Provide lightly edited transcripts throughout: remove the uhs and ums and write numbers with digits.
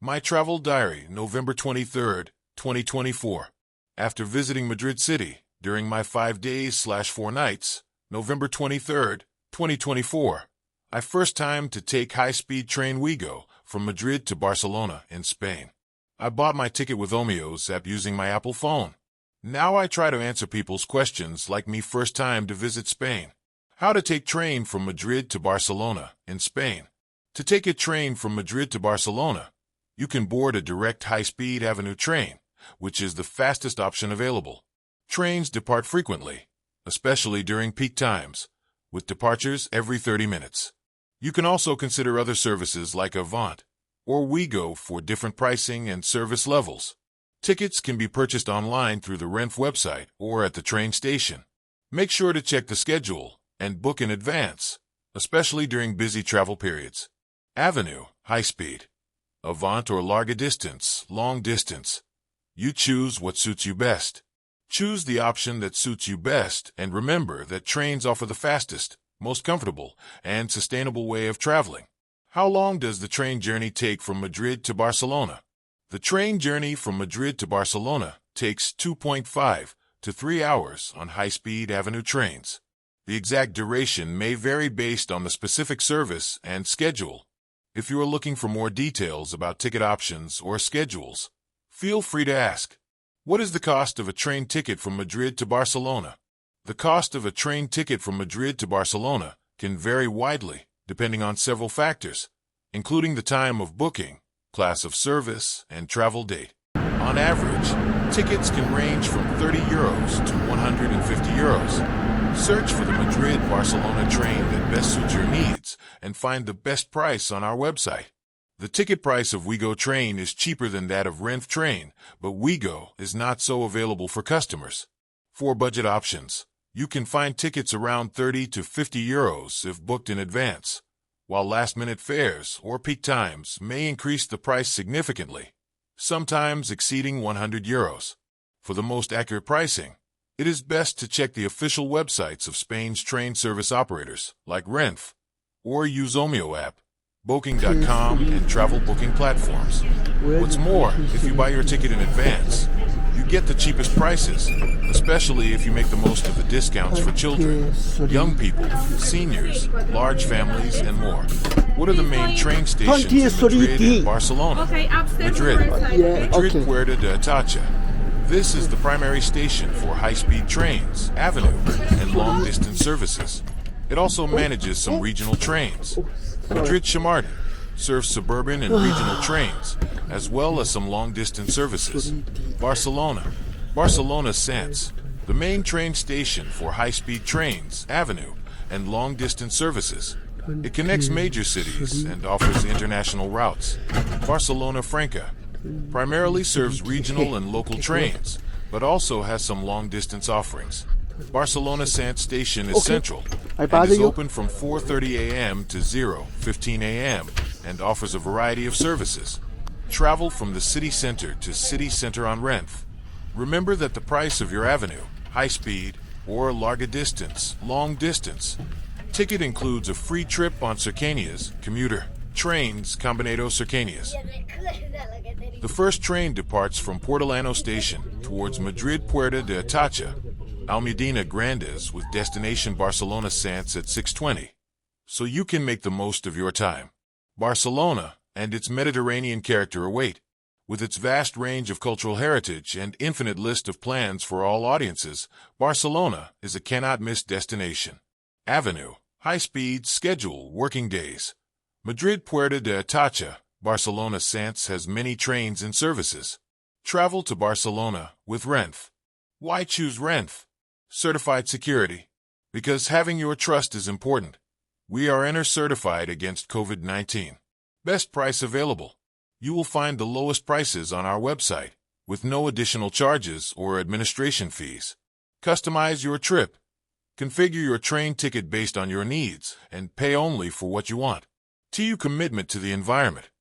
My travel diary, November 23rd, 2024. After visiting Madrid City during my 5 days/4 nights, November 23rd, 2024, I first time to take high-speed train Ouigo from Madrid to Barcelona in Spain. I bought my ticket with Omio's app using my Apple phone. Now I try to answer people's questions like me first time to visit Spain. How to take train from Madrid to Barcelona in Spain. To take a train from Madrid to Barcelona, you can board a direct high-speed Avenue train, which is the fastest option available. Trains depart frequently, especially during peak times, with departures every 30 minutes. You can also consider other services like Avant or Ouigo for different pricing and service levels. Tickets can be purchased online through the Renfe website or at the train station. Make sure to check the schedule and book in advance, especially during busy travel periods. Avenue, high speed. Avant or larga distance, long distance. You choose what suits you best. Choose the option that suits you best, and remember that trains offer the fastest, most comfortable, and sustainable way of traveling. How long does the train journey take from Madrid to Barcelona? The train journey from Madrid to Barcelona takes 2.5 to 3 hours on high-speed Avenue trains. The exact duration may vary based on the specific service and schedule. If you are looking for more details about ticket options or schedules, feel free to ask. What is the cost of a train ticket from Madrid to Barcelona? The cost of a train ticket from Madrid to Barcelona can vary widely depending on several factors, including the time of booking, class of service, and travel date. On average, tickets can range from €30 to €150. Search for the Madrid-Barcelona train that best suits your needs and find the best price on our website. The ticket price of Ouigo train is cheaper than that of Renfe train, but Ouigo is not so available for customers. For budget options, you can find tickets around €30 to €50 if booked in advance, while last-minute fares or peak times may increase the price significantly, sometimes exceeding €100. For the most accurate pricing, it is best to check the official websites of Spain's train service operators, like Renfe, or use Omio app, Booking.com, and travel booking platforms. What's more, if you buy your ticket in advance, you get the cheapest prices, especially if you make the most of the discounts for children, young people, seniors, large families, and more. What are the main train stations in Madrid and Barcelona? Madrid Puerta de Atacha. This is the primary station for high-speed trains, Avenue, and long-distance services. It also manages some regional trains. Madrid Chamartin serves suburban and regional trains, as well as some long-distance services. Barcelona Sants, the main train station for high-speed trains, Avenue, and long-distance services. It connects major cities and offers international routes. Barcelona Franca primarily serves regional and local trains, but also has some long-distance offerings. Barcelona Sant Station is central and is open from 4:30 a.m. to 0:15 a.m. and offers a variety of services. Travel from the city center to city center on Renfe. Remember that the price of your Avenue, high speed, or larga distance, long distance, ticket includes a free trip on Cercanías, commuter, trains, Combinado Cercanías. The first train departs from Portolano Station towards Madrid Puerta de Atacha, Almudena Grandes, with destination Barcelona Sants at 6:20, so you can make the most of your time. Barcelona and its Mediterranean character await. With its vast range of cultural heritage and infinite list of plans for all audiences, Barcelona is a cannot-miss destination. Avenue, high-speed, schedule, working days. Madrid Puerta de Atacha, Barcelona Sants has many trains and services. Travel to Barcelona with Renfe. Why choose Renfe? Certified security. Because having your trust is important. We are ENER certified against COVID-19. Best price available. You will find the lowest prices on our website, with no additional charges or administration fees. Customize your trip. Configure your train ticket based on your needs and pay only for what you want. TU commitment to the environment.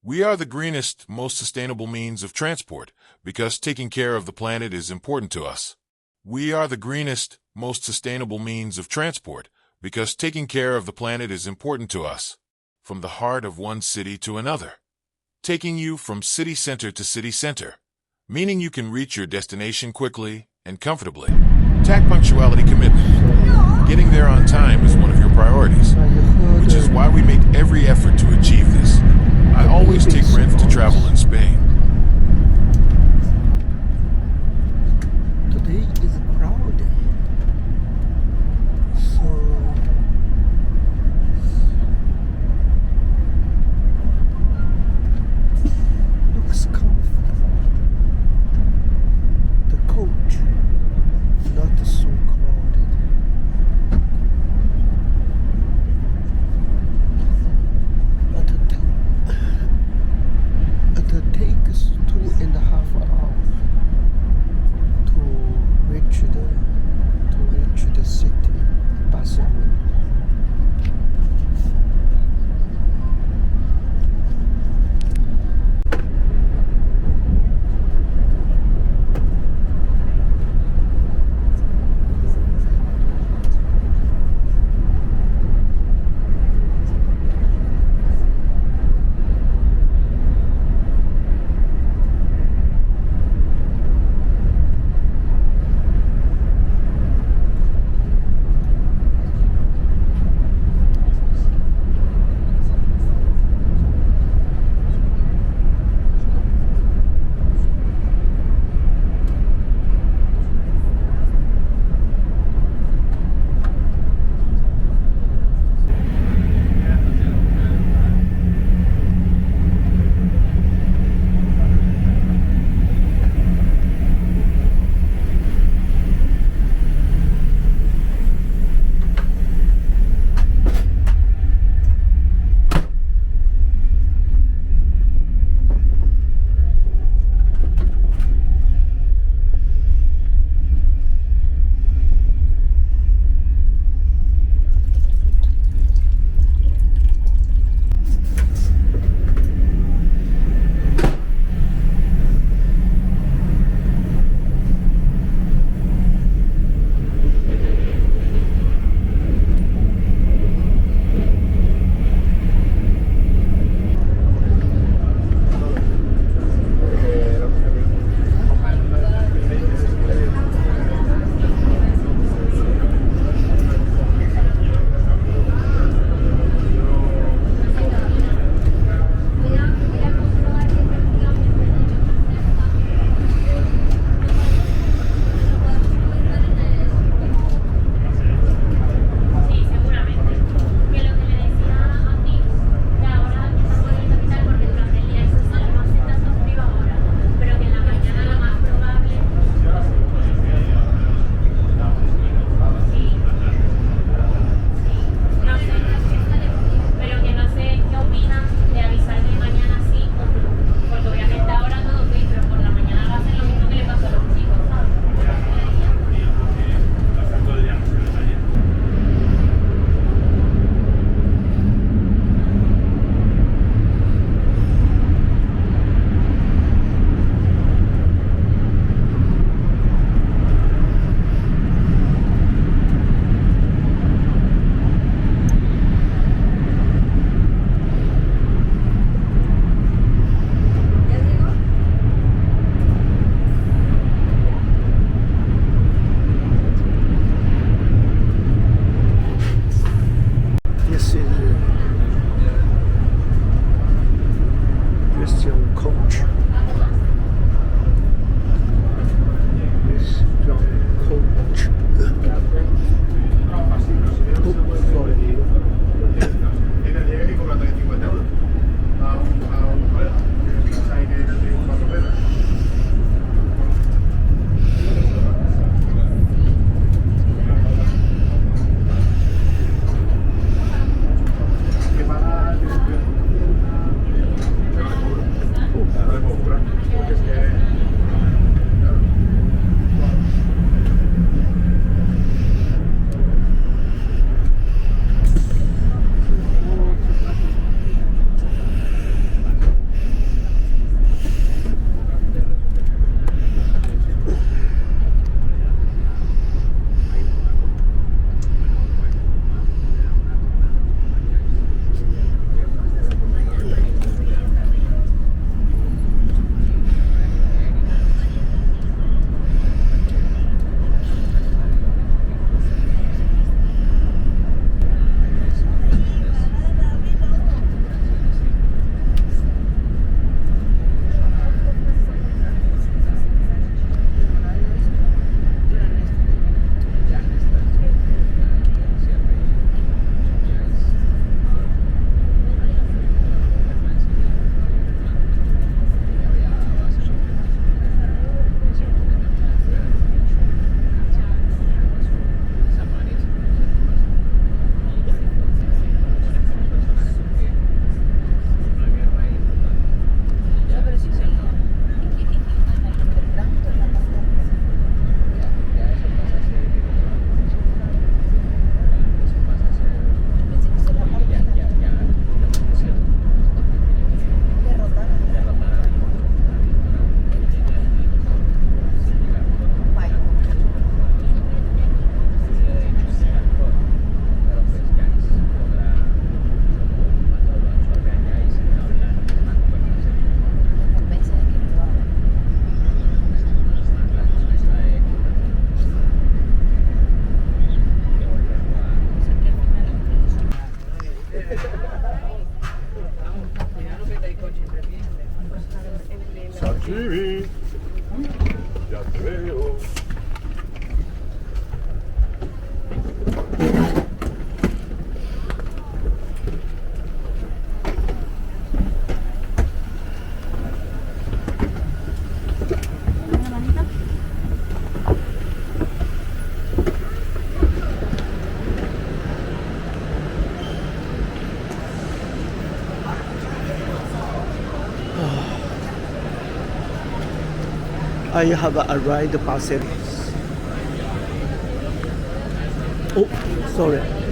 We are the greenest, most sustainable means of transport because taking care of the planet is important to us. We are the greenest, most sustainable means of transport because taking care of the planet is important to us. From the heart of one city to another. taking you from city center to city center, meaning you can reach your destination quickly and comfortably. TAC punctuality commitment. Getting there on time is one of your priorities, which is why we make every effort to achieve this. I always take Renf to travel in Spain. Today is crowded, so looks comfortable. The coach not so crowded. But Jimmy, ya te veo. I have arrived Pasir Ris. Oh, sorry.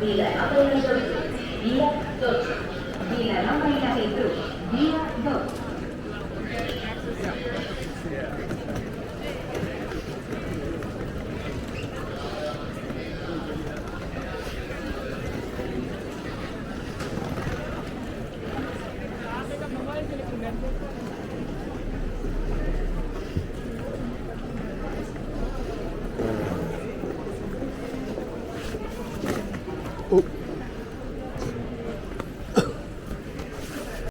Vilanova y la Geltrú, vía 12. Vilanova y la Geltrú, vía 2.